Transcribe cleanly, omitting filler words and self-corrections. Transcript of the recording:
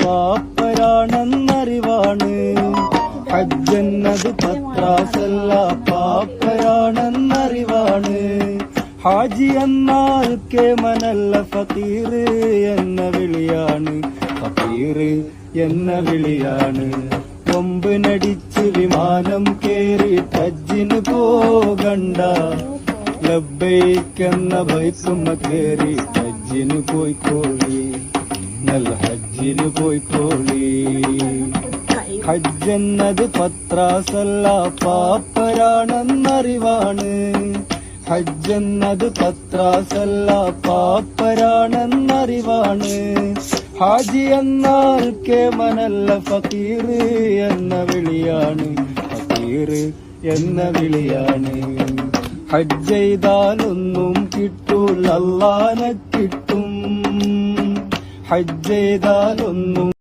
പാപ്പരാണെന്നറിവാണ്. ഹജ്ജെന്നത് പത്രാസല്ല പാപ്പരാണെന്നറിവാണ്. ഹാജി എന്നാൽ കേമനല്ല ഫക്കീർ എന്ന വിളിയാണ്. ഫക്കീർ എന്ന വിളിയാണ്. കൊമ്പ് നടിച്ച് വിമാനം കേറി ഹജ്ജിന് പോകണ്ട. ലബ്ബൈക്കെന്ന ബൈക്കുമ്മ കേറി ഹജ്ജിന് പോയിക്കോളി. നല്ല ഹജ്ജിന് പോയിക്കോളി. ഹജ്ജെന്നത് പത്രാസല്ല പാപ്പരാണെന്നറിവാണ്. ഹജ്ജെന്നത് പത്രാസല്ല പാപ്പരാണെന്നറിവാണ്. ഹാജി എന്നാൽ കേമനല്ല ഫക്കീർ എന്ന വിളിയാണ്. ഫക്കീർ എന്ന വിളിയാണ്. ഹജ്ജ് ചെയ്താലൊന്നും കിട്ടൂല അല്ലാഹനെ കിട്ടും. ഹജ്ജ് ചെയ്താലൊന്നും